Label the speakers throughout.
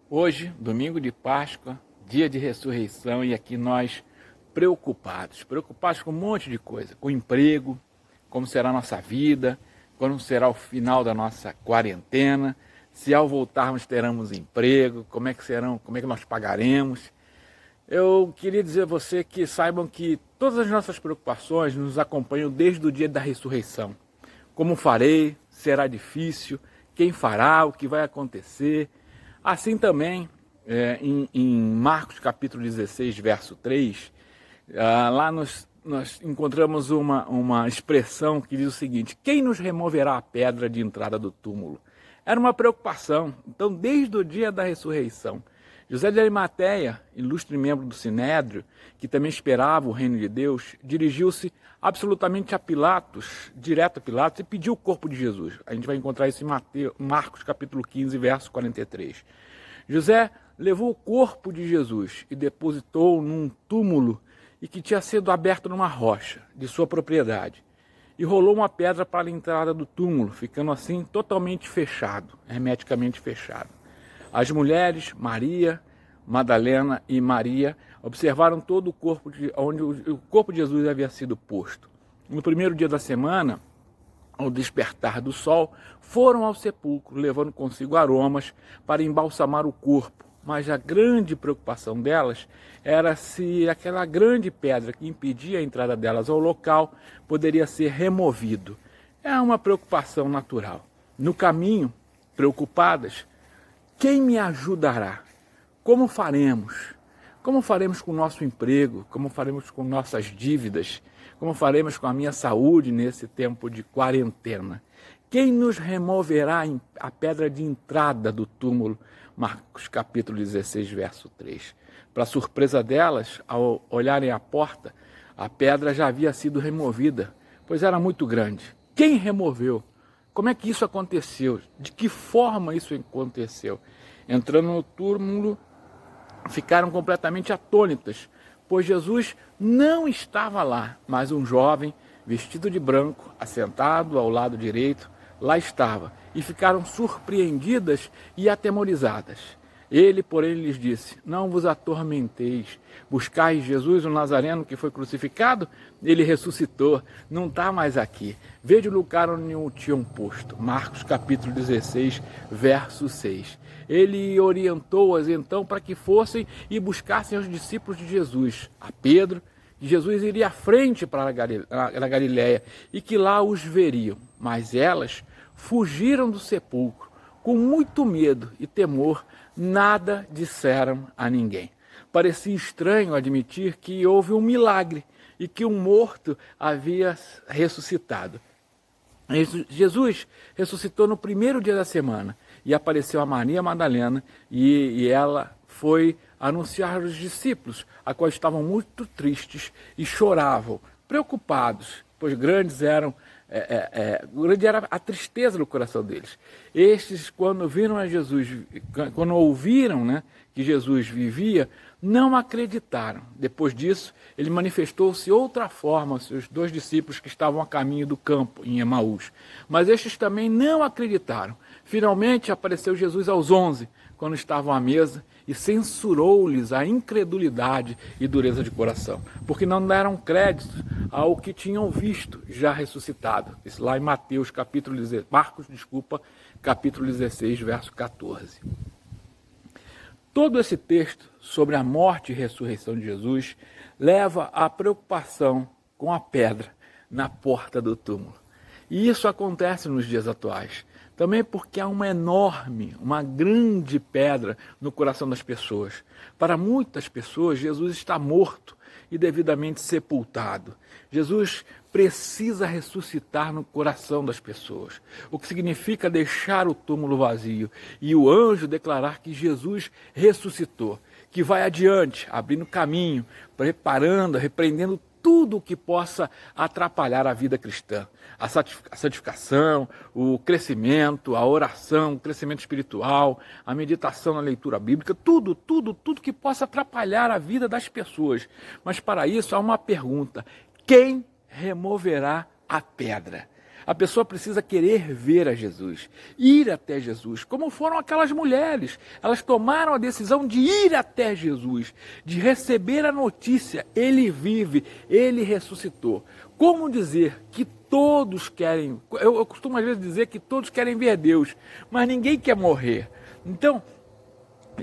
Speaker 1: Hoje, domingo de Páscoa, dia de ressurreição, e aqui nós preocupados com um monte de coisa, com o emprego, como será a nossa vida, como será o final da nossa quarentena, se ao voltarmos teremos emprego, como é que nós pagaremos. Eu queria dizer a você que saibam que todas as nossas preocupações nos acompanham desde o dia da ressurreição. Como farei? Será difícil? Quem fará? O que vai acontecer? Assim também, em Marcos capítulo 16, verso 3, lá nós encontramos uma expressão que diz o seguinte: quem nos removerá a pedra de entrada do túmulo? Era uma preocupação. Então, desde o dia da ressurreição, José de Arimateia, ilustre membro do Sinédrio, que também esperava o reino de Deus, dirigiu-se absolutamente a Pilatos, direto a Pilatos, e pediu o corpo de Jesus. A gente vai encontrar isso em Marcos capítulo 15, verso 43. José levou o corpo de Jesus e depositou num túmulo e que tinha sido aberto numa rocha de sua propriedade. E rolou uma pedra para a entrada do túmulo, ficando assim totalmente fechado, hermeticamente fechado. As mulheres, Maria, Madalena e Maria, observaram todo o corpo onde o corpo de Jesus havia sido posto. No primeiro dia da semana, ao despertar do sol, foram ao sepulcro, levando consigo aromas para embalsamar o corpo. Mas a grande preocupação delas era se aquela grande pedra que impedia a entrada delas ao local poderia ser removido. É uma preocupação natural. No caminho, preocupadas, quem me ajudará? Como faremos? Como faremos com o nosso emprego? Como faremos com nossas dívidas? Como faremos com a minha saúde nesse tempo de quarentena? Quem nos removerá a pedra de entrada do túmulo? Marcos capítulo 16, verso 3. Para surpresa delas, ao olharem a porta, a pedra já havia sido removida, pois era muito grande. Quem removeu? Como é que isso aconteceu? De que forma isso aconteceu? Entrando no túmulo, ficaram completamente atônitas, pois Jesus não estava lá, mas um jovem vestido de branco, assentado ao lado direito, lá estava, e ficaram surpreendidas e atemorizadas. Ele, porém, lhes disse: não vos atormenteis, buscais Jesus, o Nazareno que foi crucificado? Ele ressuscitou, não está mais aqui. Vede o lugar onde o tinham posto. Marcos capítulo 16, verso 6. Ele orientou-as então para que fossem e buscassem os discípulos de Jesus, a Pedro, que Jesus iria à frente para a Galiléia e que lá os veriam. Mas elas fugiram do sepulcro com muito medo e temor, nada disseram a ninguém. Parecia estranho admitir que houve um milagre e que um morto havia ressuscitado. Jesus ressuscitou no primeiro dia da semana e apareceu a Maria Madalena e ela foi anunciar aos discípulos, a quais estavam muito tristes e choravam, preocupados, pois grande era a tristeza no coração deles. Estes, quando viram a Jesus, quando ouviram, né, que Jesus vivia, não acreditaram. Depois disso, ele manifestou-se outra forma aos seus dois discípulos que estavam a caminho do campo, em Emaús. Mas estes também não acreditaram. Finalmente apareceu Jesus aos 11, quando estavam à mesa, e censurou-lhes a incredulidade e dureza de coração, porque não deram crédito ao que tinham visto já ressuscitado. Isso lá em Marcos, capítulo 16, verso 14. Todo esse texto sobre a morte e ressurreição de Jesus leva à preocupação com a pedra na porta do túmulo. E isso acontece nos dias atuais. Também porque há uma grande pedra no coração das pessoas. Para muitas pessoas, Jesus está morto e devidamente sepultado. Jesus precisa ressuscitar no coração das pessoas, o que significa deixar o túmulo vazio e o anjo declarar que Jesus ressuscitou, que vai adiante, abrindo caminho, preparando, repreendendo tudo o que possa atrapalhar a vida cristã. A santificação, o crescimento, a oração, o crescimento espiritual, a meditação na leitura bíblica, tudo que possa atrapalhar a vida das pessoas. Mas para isso há uma pergunta: quem removerá a pedra? A pessoa precisa querer ver a Jesus, ir até Jesus, como foram aquelas mulheres. Elas tomaram a decisão de ir até Jesus, de receber a notícia: ele vive, ele ressuscitou. Como dizer que todos querem, eu costumo às vezes dizer que todos querem ver Deus, mas ninguém quer morrer. Então,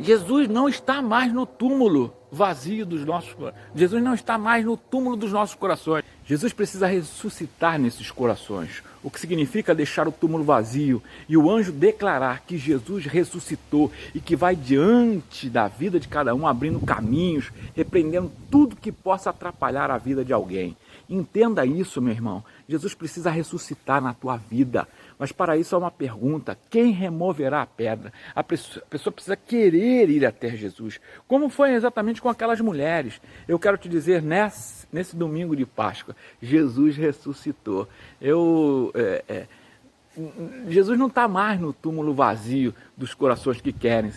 Speaker 1: Jesus não está mais no túmulo vazio dos nossos corações. Jesus não está mais no túmulo dos nossos corações. Jesus precisa ressuscitar nesses corações, o que significa deixar o túmulo vazio e o anjo declarar que Jesus ressuscitou e que vai diante da vida de cada um, abrindo caminhos, repreendendo tudo que possa atrapalhar a vida de alguém. Entenda isso, meu irmão. Jesus precisa ressuscitar na tua vida. Mas para isso há uma pergunta: quem removerá a pedra? A pessoa precisa querer ir até Jesus. Como foi exatamente com aquelas mulheres? Eu quero te dizer, nesse domingo de Páscoa, Jesus ressuscitou. Jesus não está mais no túmulo vazio dos corações que querem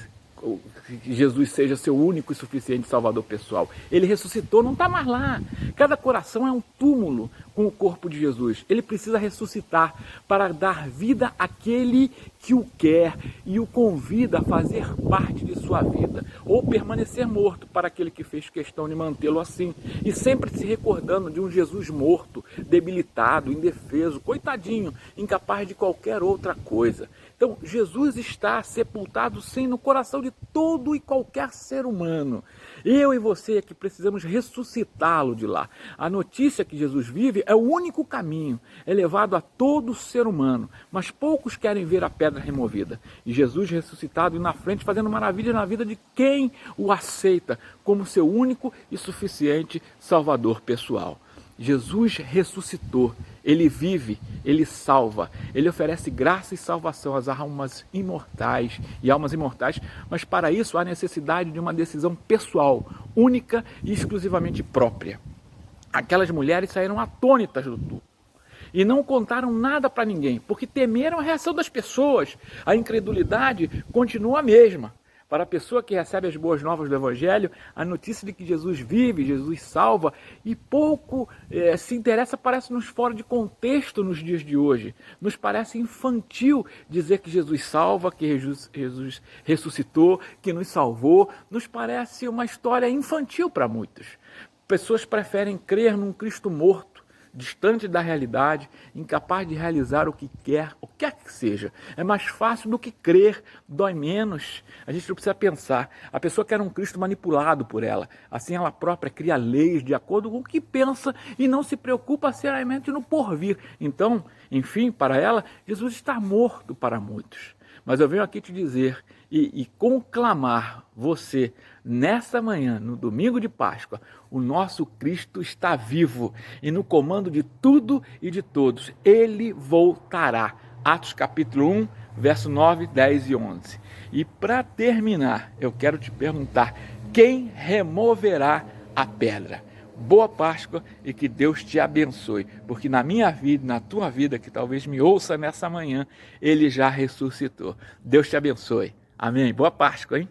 Speaker 1: que Jesus seja seu único e suficiente Salvador pessoal. Ele ressuscitou, não está mais lá. Cada coração é um túmulo com o corpo de Jesus. Ele precisa ressuscitar para dar vida àquele que o quer e o convida a fazer parte de sua vida, ou permanecer morto para aquele que fez questão de mantê-lo assim, e sempre se recordando de um Jesus morto, debilitado, indefeso, coitadinho, incapaz de qualquer outra coisa. Então, Jesus está sepultado sim no coração de todo e qualquer ser humano. Eu e você é que precisamos ressuscitá-lo de lá. A notícia que Jesus vive é o único caminho, é levado a todo ser humano, mas poucos querem ver a pedra removida. E Jesus ressuscitado e na frente fazendo maravilha na vida de quem o aceita como seu único e suficiente Salvador pessoal. Jesus ressuscitou, ele vive, ele salva, ele oferece graça e salvação às almas imortais, mas para isso há necessidade de uma decisão pessoal, única e exclusivamente própria. Aquelas mulheres saíram atônitas do túmulo e não contaram nada para ninguém, porque temeram a reação das pessoas. A incredulidade continua a mesma. Para a pessoa que recebe as boas novas do Evangelho, a notícia de que Jesus vive, Jesus salva, e pouco se interessa, parece-nos fora de contexto nos dias de hoje. Nos parece infantil dizer que Jesus salva, que Jesus ressuscitou, que nos salvou. Nos parece uma história infantil para muitos. Pessoas preferem crer num Cristo morto, distante da realidade, incapaz de realizar o que quer que seja. É mais fácil do que crer, dói menos. A gente não precisa pensar. A pessoa quer um Cristo manipulado por ela. Assim ela própria cria leis de acordo com o que pensa e não se preocupa seriamente no porvir. Então, enfim, para ela, Jesus está morto para muitos. Mas eu venho aqui te dizer e conclamar você, nessa manhã, no domingo de Páscoa, o nosso Cristo está vivo e no comando de tudo e de todos. Ele voltará. Atos capítulo 1, verso 9, 10 e 11. E para terminar, eu quero te perguntar: quem removerá a pedra? Boa Páscoa e que Deus te abençoe, porque na minha vida, na tua vida, que talvez me ouça nessa manhã, Ele já ressuscitou. Deus te abençoe. Amém. Boa Páscoa, hein?